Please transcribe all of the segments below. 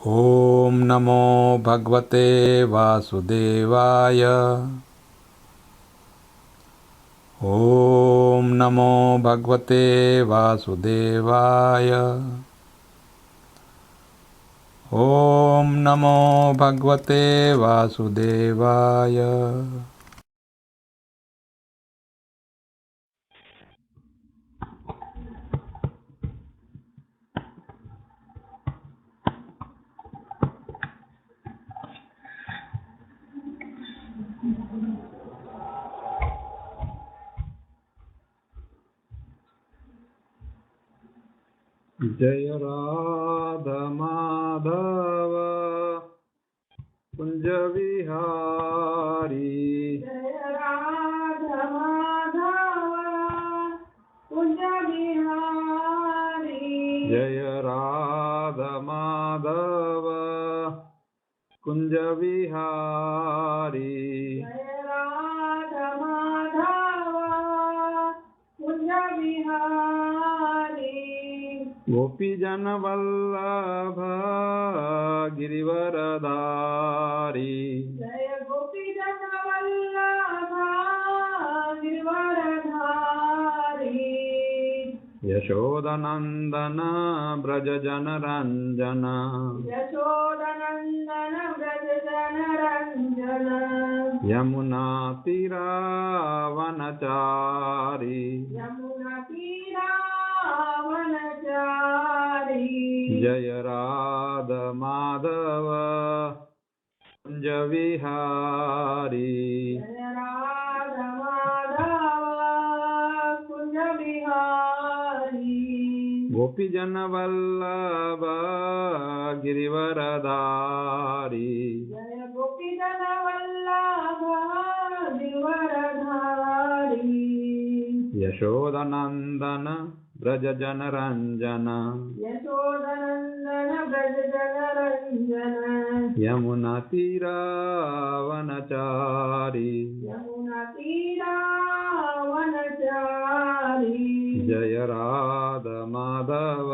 ॐ नमो भगवते वासुदेवाय। ॐ नमो भगवते वासुदेवाय। ॐ नमो भगवते वासुदेवाय। जय राधा माधव कुंज विहारी। जय राधा माधव कुंज बिहारी। जय राधा माधव कुंज विहारी। जय राधा माधव कुंज बिहारी। गोपी जन वल्लभ गिरिवरधारी। जय गोपी जन वल्लभ गिरिवरधारी। यशोदनंदन ब्रज जन रंजन। यशोदनंदन व्रज जन रंजन। यमुना तीरावनचारी। यमुना तीरावनचारी। जय राध माधव कुंज विहारी। जय राधा माधव कुंज बिहारी। गोपी जन वल्लभ गिरिवरधारी। जय गोपी जन वल्लभ गिरिवरधारी। यशोदनंदन ब्रज जन रंजन। यशोदनंदन व्रज जन रंजन। यमुना तीरावनचारी। यमुना तीरावनचारी। जय राधा माधव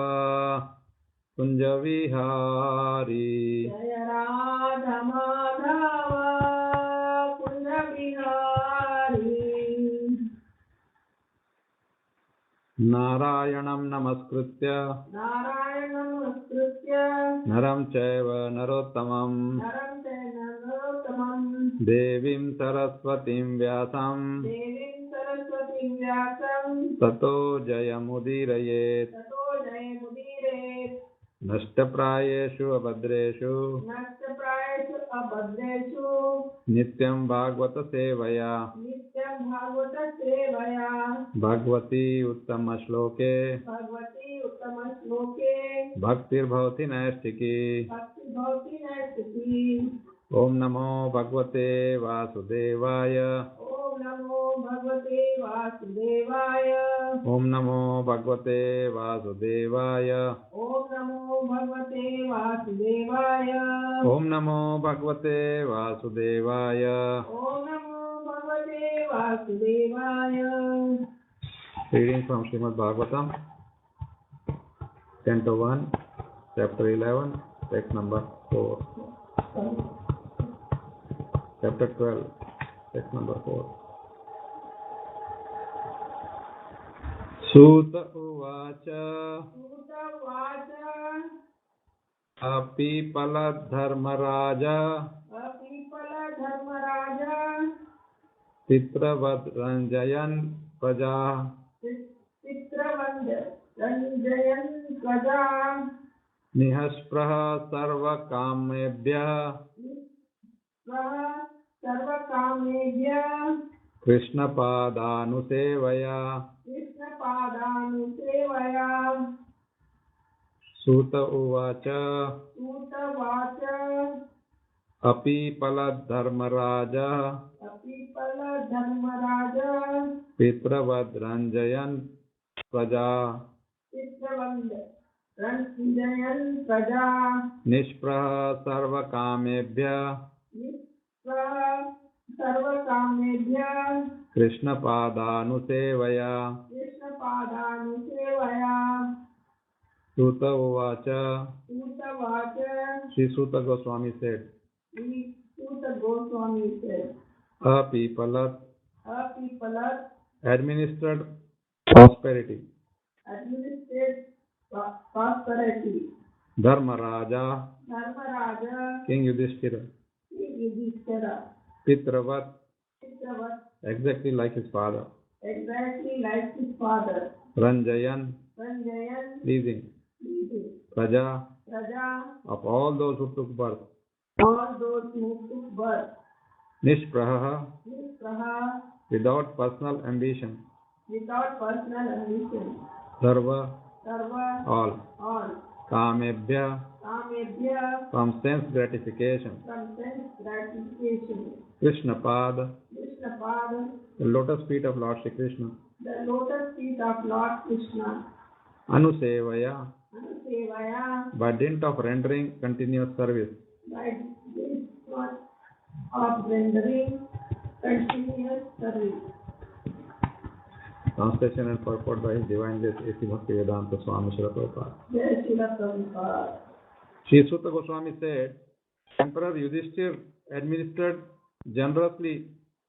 कुंज विहारी। जय राधा माधव कुंज बिहारी। नारायणं नमस्कृत्य नारायणं नमस्कृत्य नरं चैव नरोत्तमं नरं चैव नरोत्तमं देवीं सरस्वतीं व्यासं देवीं सरस्वतीं व्यासं ततो जयमुदीरयेत्। ततो जयमुदीरयेत्। नष्टप्रायेषु अभद्रेषु नष्टप्रायेषु अभद्रेषु नित्यं भागवत सेवया। नित्यं भागवत सेवया। भगवती उत्तमश्लोके भगवती उत्तमश्लोके भक्तिर्भवति नैष्ठिकी। भक्तिर्भवति नैष्ठिकी। ओम नमो भगवते वासुदेवाय। ओम नमो भगवते वासुदेवाय। ओम नमो भगवते वासुदेवाय। ओम नमो भगवते वासुदेवाय। ओम नमो भगवते वासुदेवाय। ओम नमो भगवते वासुदेवाय। Reading from Srimad Bhagavatam, Canto 1, Chapter 11, Text number 4. Chapter 12, Text number 4. Sut uvacha सूतवाच अपीपलधर्मराजा अपीपलधर्मराज पितृवद् रञ्जयन् प्रजा चित्रवन्द रञ्जयन् प्रजा निःस्पृह सर्वकामेभ्यः स्वः सर्वकामेभ्यः कृष्णपादानुसेवया। कृष्णपादानुसेवया। सूत उवाच सूतवाच अपीपलधर्मराजा अपीपलधर्मराज पितृवद् रञ्जयन् प्रजा चित्रवन्द रञ्जयन् प्रजा निःस्पृह सर्वकामेभ्यः स्वः सर्वकामेभ्यः कृष्णपादानुसेवया। कृष्णपादानुसेवया। Suta Uvacha. Sutavacha. Sri Suta Goswami said, Sri Suta Goswami said, Apipalat Apipalat administered prosperity. administered prosperity. Dharmaraja, Dharmaraja, King Yudhishthira. King Yudhishthira, Pitravat, Chitravat, exactly like his father. exactly like his father. Ranjayan, Sanjayan, pleasing. pleasing. Praja, Raja, of all those who took birth. all those who took birth. Nishpraha, Nispraha, without personal ambition. without personal ambition. Sarva, Sarva, all. all. Kamebhya, Kamebhya, from sense gratification. from sense gratification. Krishnapad, Krishnapad, the lotus feet of Lord Shri Krishna. the lotus feet of Lord Krishna. Anusevaya, Anusevaya, by dint of rendering continuous service. by this one of rendering continuous service. Translation and purport by His Divine Grace A.C. Bhaktivedanta Swami Srila Prabhupada. Jai Srila Prabhupada. Sri Suta Goswami said, Emperor Yudhishthir administered generously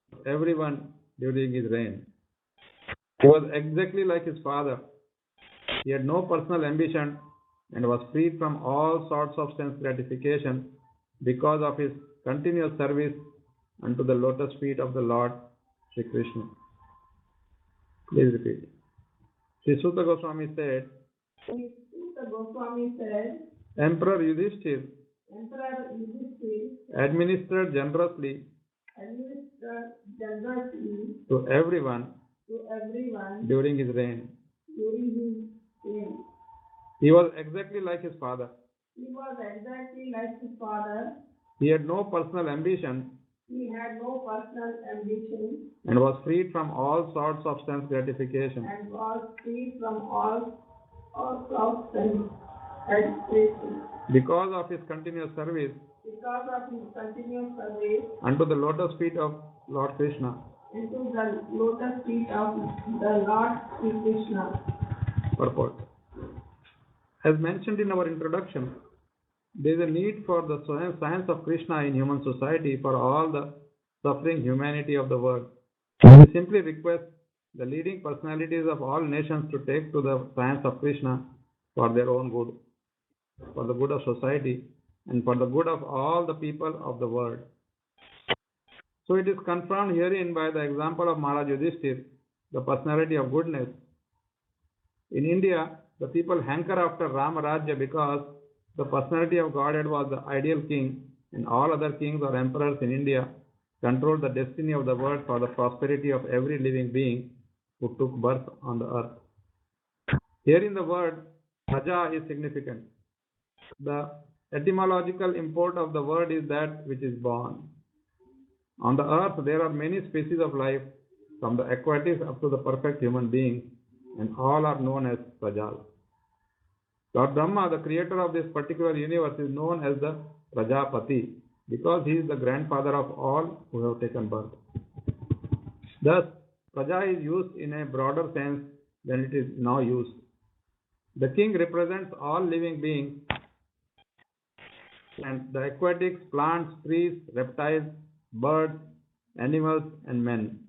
to everyone during his reign. He was exactly like his father. He had no personal ambition and was freed from all sorts of sense gratification because of his continuous service unto the lotus feet of the Lord Shri Krishna. Please repeat. Sri Suta Goswami said, Sri Suta Goswami said, Emperor Yudhishthir Emperor Yudhishthir administered generously administered generously to everyone to everyone during his reign. during his reign. He was exactly like his father. He was exactly like his father. He had no personal ambition He had no personal ambition and was freed from all sorts of sense gratification and was free from all of sense gratification because of his continuous service because of his continuous service unto the lotus feet of Lord Krishna. into the lotus feet of the Lord Sri Krishna. Purport. As mentioned in our introduction, there is a need for the science of Krishna in human society for all the suffering humanity of the world. We simply request the leading personalities of all nations to take to the science of Krishna for their own good, for the good of society, and for the good of all the people of the world. So it is confirmed herein by the example of Maharaj Yudhishthir, the personality of goodness. In India, the people hanker after Rama Rajya because the personality of Godhead was the ideal king, and all other kings or emperors in India controlled the destiny of the world for the prosperity of every living being who took birth on the earth. Here in the word, Praja is significant. The etymological import of the word is that which is born. On the earth, there are many species of life, from the aquatics up to the perfect human beings, and all are known as Prajas. Lord Brahma, the creator of this particular universe, is known as the Prajapati because he is the grandfather of all who have taken birth. Thus, Praja is used in a broader sense than it is now used. The king represents all living beings, and the aquatics, plants, trees, reptiles, birds, animals, and men.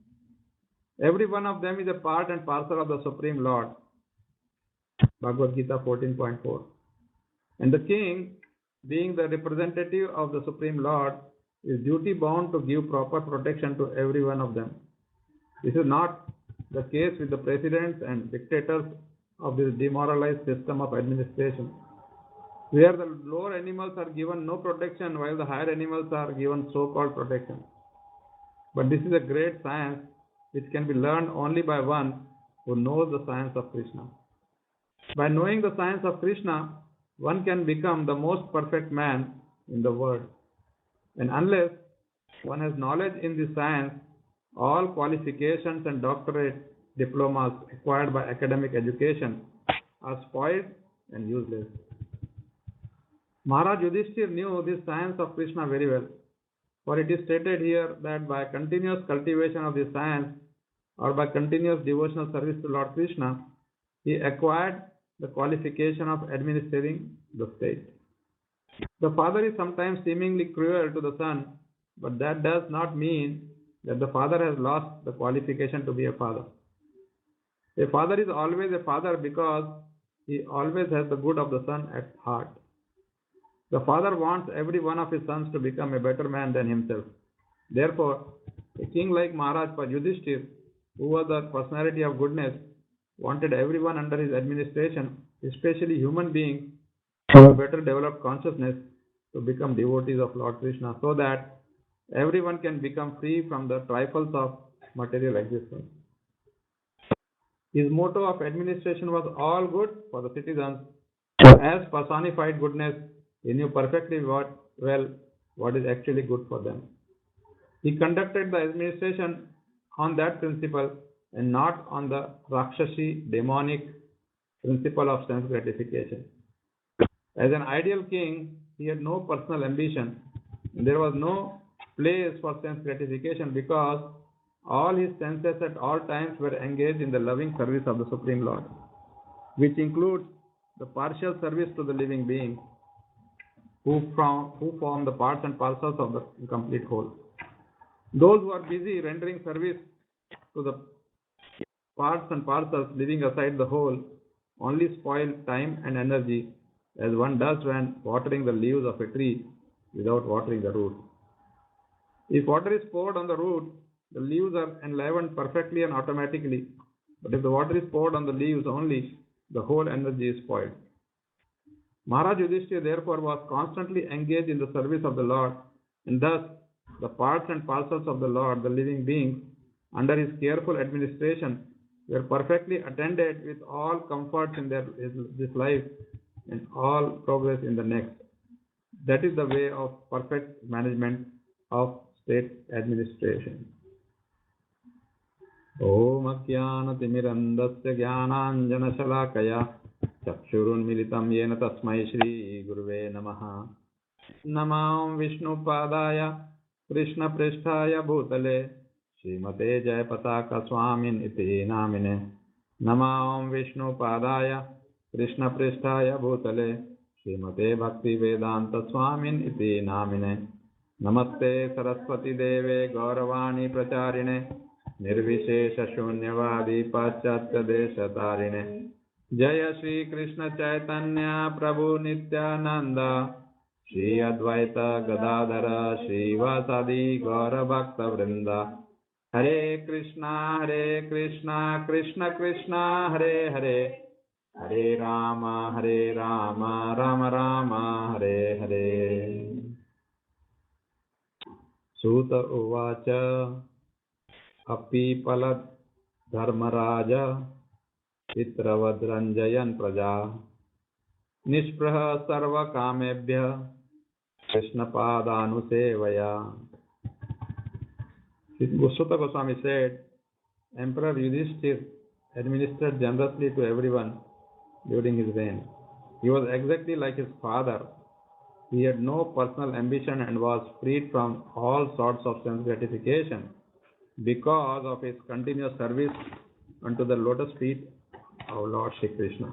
Every one of them is a part and parcel of the Supreme Lord. Bhagavad Gita 14.4. And the king, being the representative of the Supreme Lord, is duty bound to give proper protection to every one of them. This is not the case with the presidents and dictators of this demoralized system of administration, where the lower animals are given no protection while the higher animals are given so-called protection. But this is a great science which can be learned only by one who knows the science of Krishna. By knowing the science of Krishna, one can become the most perfect man in the world. And unless one has knowledge in this science, all qualifications and doctorate diplomas acquired by academic education are spoiled and useless. Maharaj Yudhishthir knew this science of Krishna very well, for it is stated here that by continuous cultivation of this science or by continuous devotional service to Lord Krishna, he acquired the qualification of administering the state. The father is sometimes seemingly cruel to the son, but that does not mean that the father has lost the qualification to be a father. A father is always a father because he always has the good of the son at heart. The father wants every one of his sons to become a better man than himself. Therefore, a king like Maharaj Yudhishthir, who was the personality of goodness, wanted everyone under his administration, especially human beings who have better developed consciousness, to become devotees of Lord Krishna, so that everyone can become free from the trifles of material existence. His motto of administration was all good for the citizens. As personified goodness, he knew perfectly what is actually good for them. He conducted the administration on that principle and not on the Rakshasi demonic principle of sense gratification. As an ideal king, he had no personal ambition. There was no place for sense gratification because all his senses at all times were engaged in the loving service of the Supreme Lord, which includes the partial service to the living beings who form the parts and parcels of the complete whole. Those who are busy rendering service to the parts and parcels, leaving aside the whole, only spoil time and energy, as one does when watering the leaves of a tree without watering the root. If water is poured on the root, the leaves are enlivened perfectly and automatically. But if the water is poured on the leaves only, the whole energy is spoiled. Maharaj Yudhishthira therefore was constantly engaged in the service of the Lord, and thus the parts and parcels of the Lord, the living beings, under his careful administration, were perfectly attended with all comforts in this life and all progress in the next. That is the way of perfect management of state administration. Om Ajnanatimirandasya Jnananjanashalakaya Chakshurunmilitam Yena Tasmai Shri Guruve Namaha. Namam Vishnupadaya Krishna Pristhaya Bhutale Srimate Jayapataka Swamin Iti Namine. Namam Vishnupadaya Krishna Pristhaya Bhutale Srimate Bhakti Vedanta Swamin Iti Namine. Namaste Saraswati Deve Gauravani Pracharine Nirvishesha Shunyavadi Paschatya Deshatarine. Jaya Shri Krishna Chaitanya Prabhu Nityananda Shri Advaita Gadadhara Shri Vasadi Gaura Bhakta Vrinda. Hare Krishna Krishna Krishna Hare Hare Hare Rama Rama Rama Hare Hare. Suta Uvacha Apipalat Dharmaraja Pitravadranjayan Praja Nishpraha Sarva Kamebhya Krishna Padanusevaya. Suta Goswami said, Emperor Yudhishthir administered generously to everyone during his reign. He was exactly like his father. He had no personal ambition and was freed from all sorts of sense gratification because of his continuous service unto the lotus feet of Lord Shri Krishna.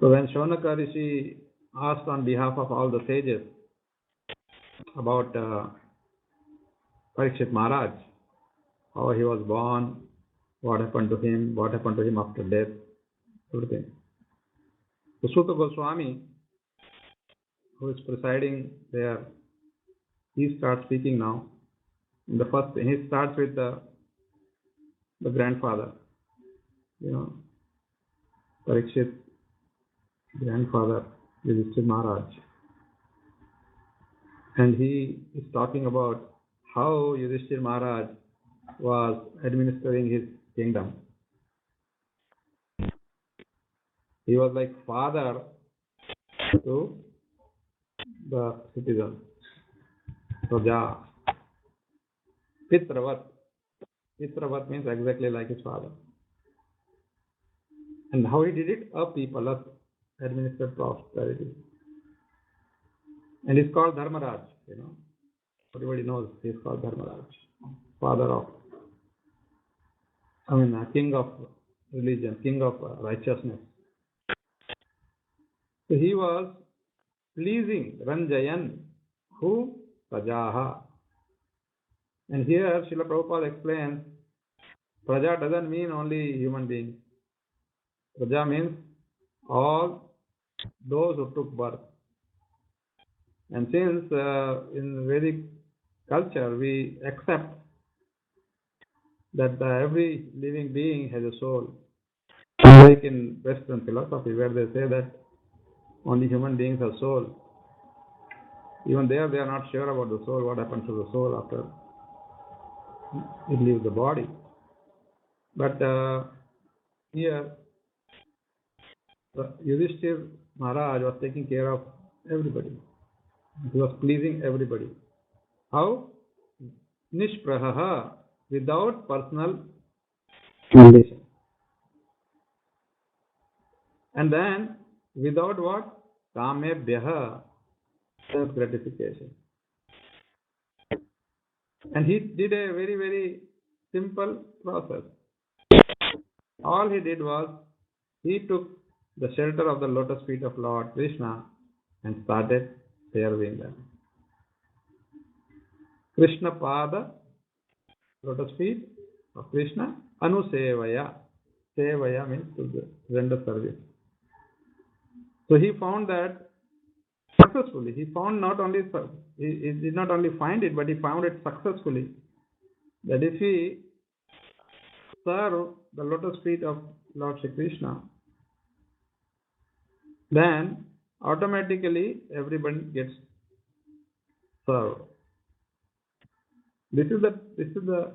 So when Shaunaka Rishi asked on behalf of all the sages about Parikshit Maharaj, how he was born, what happened to him after death, everything. So Suta Goswami, who is presiding there, he starts speaking now. In the first, he starts with the grandfather, Parikshit, grandfather, Yudhishthira Maharaj. And he is talking about how Yudhishthira Maharaj was administering his kingdom. He was like father to the citizens. Raja. Pitravat. Pitravat means exactly like his father. And how he did it? Apipalat, administered prosperity. And he's called Dharmaraj, Everybody knows he's called Dharmaraj. King of religion, king of righteousness. So he was pleasing Ranjayan, who? Prajaha. And here Srila Prabhupada explains, Praja doesn't mean only human beings. Praja means all those who took birth. And since in Vedic culture we accept that every living being has a soul, like in Western philosophy where they say that only human beings have soul. Even there they are not sure about the soul, what happens to the soul after it leaves the body. But here Yudhishthir Maharaj was taking care of everybody. He was pleasing everybody. How? Nishprahaha, without personal ambition. And then, without what? Kamebhyaha, self-gratification. And he did a very, very simple process. All he did was, he took the shelter of the lotus feet of Lord Krishna and started serving them. Krishna Pada, lotus feet of Krishna, Anusevaya. Sevaya means to render service. So he found that successfully. He found not only, he did not only find it, but he found it successfully. That if he serve the lotus feet of Lord Shri Krishna, then automatically everybody gets served. This is the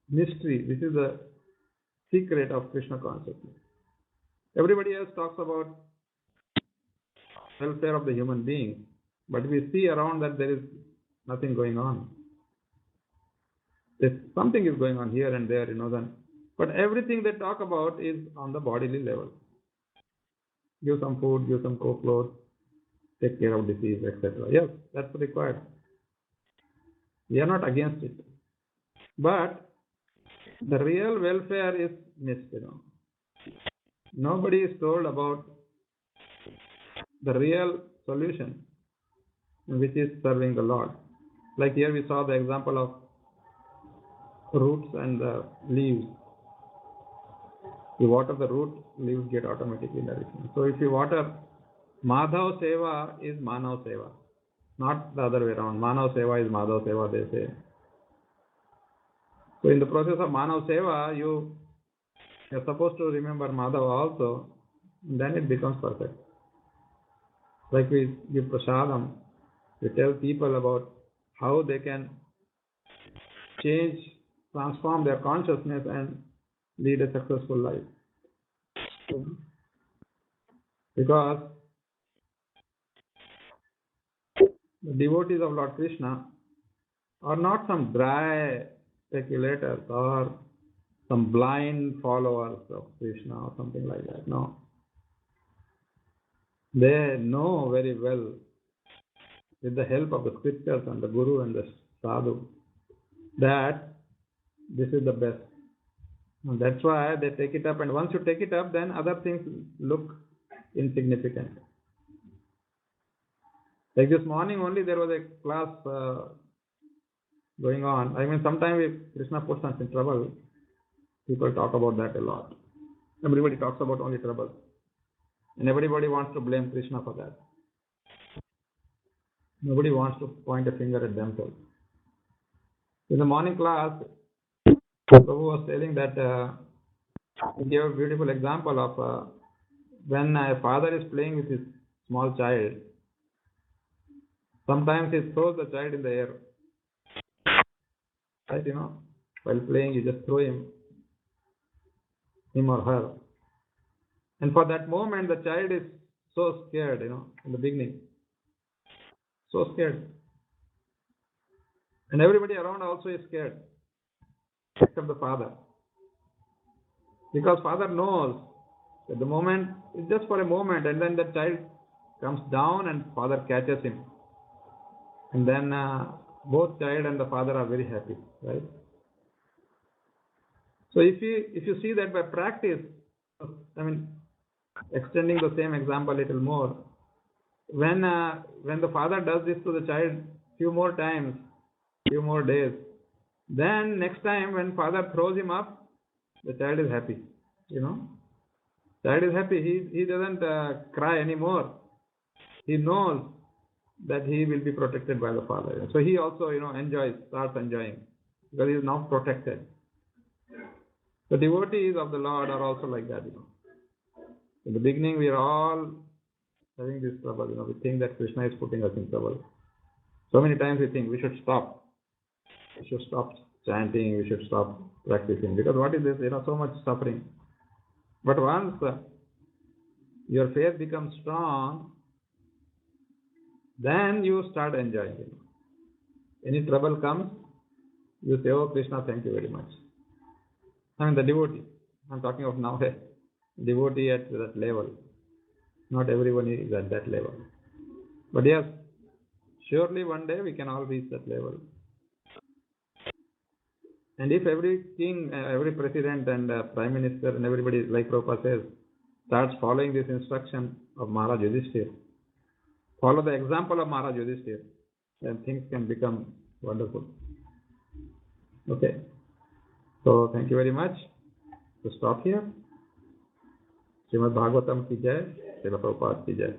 mystery, this is the secret of Krishna consciousness. Everybody else talks about welfare of the human being, but we see around that there is nothing going on. Something is going on here and there, then. But everything they talk about is on the bodily level. Give some food, give some clothes, take care of disease, etc. Yes, that's required. We are not against it. But the real welfare is missed, Nobody is told about the real solution, which is serving the Lord. Like here we saw the example of roots and the leaves. You water the root, leaves get automatically nourished. So if you water, Madhav Seva is Manav Seva, not the other way around. Manav Seva is Madhav Seva, they say. So in the process of Manav Seva, you are supposed to remember Madhav also, and then it becomes perfect. Like we give prasadam, we tell people about how they can change, transform their consciousness and lead a successful life. Because the devotees of Lord Krishna are not some dry speculators or some blind followers of Krishna or something like that. No. They know very well, with the help of the scriptures and the Guru and the Sadhu, that this is the best. And that's why they take it up, and once you take it up, then other things look insignificant. Like this morning only there was a class going on. I mean, sometimes if Krishna puts us in trouble, people talk about that a lot. Everybody talks about only trouble. And everybody wants to blame Krishna for that. Nobody wants to point a finger at themselves. In the morning class, Prabhu was telling that he gave a beautiful example of when a father is playing with his small child. Sometimes he throws the child in the air. Right, while playing, you just throw him or her. And for that moment, the child is so scared, in the beginning. So scared. And everybody around also is scared, except the father. Because father knows that the moment is just for a moment, and then the child comes down and father catches him. And then both child and the father are very happy, right? So if you see that by practice, I mean, extending the same example a little more, when the father does this to the child few more times, few more days, then next time when father throws him up, the child is happy. You know, child is happy. He doesn't cry anymore. He knows that he will be protected by the father. So he also, starts enjoying, because he is now protected. The devotees of the Lord are also like that. In the beginning, we are all having this trouble. We think that Krishna is putting us in trouble. So many times we think we should stop. We should stop chanting. We should stop practicing. Because what is this? So much suffering. But once your faith becomes strong, then you start enjoying it. Any trouble comes, you say, "Oh Krishna, thank you very much." I mean the devotee. I'm talking of now a devotee at that level. Not everyone is at that level. But yes, surely one day we can all reach that level. And if every king, every president and prime minister and everybody, like Prabhupada says, starts following this instruction of Maharaj Yudhishthira, follow the example of Maharaj Yudhishthira, then things can become wonderful. Okay. So thank you very much. To stop here. Srimad Bhagavatam ki jai, Srila Prabhupada ki jai.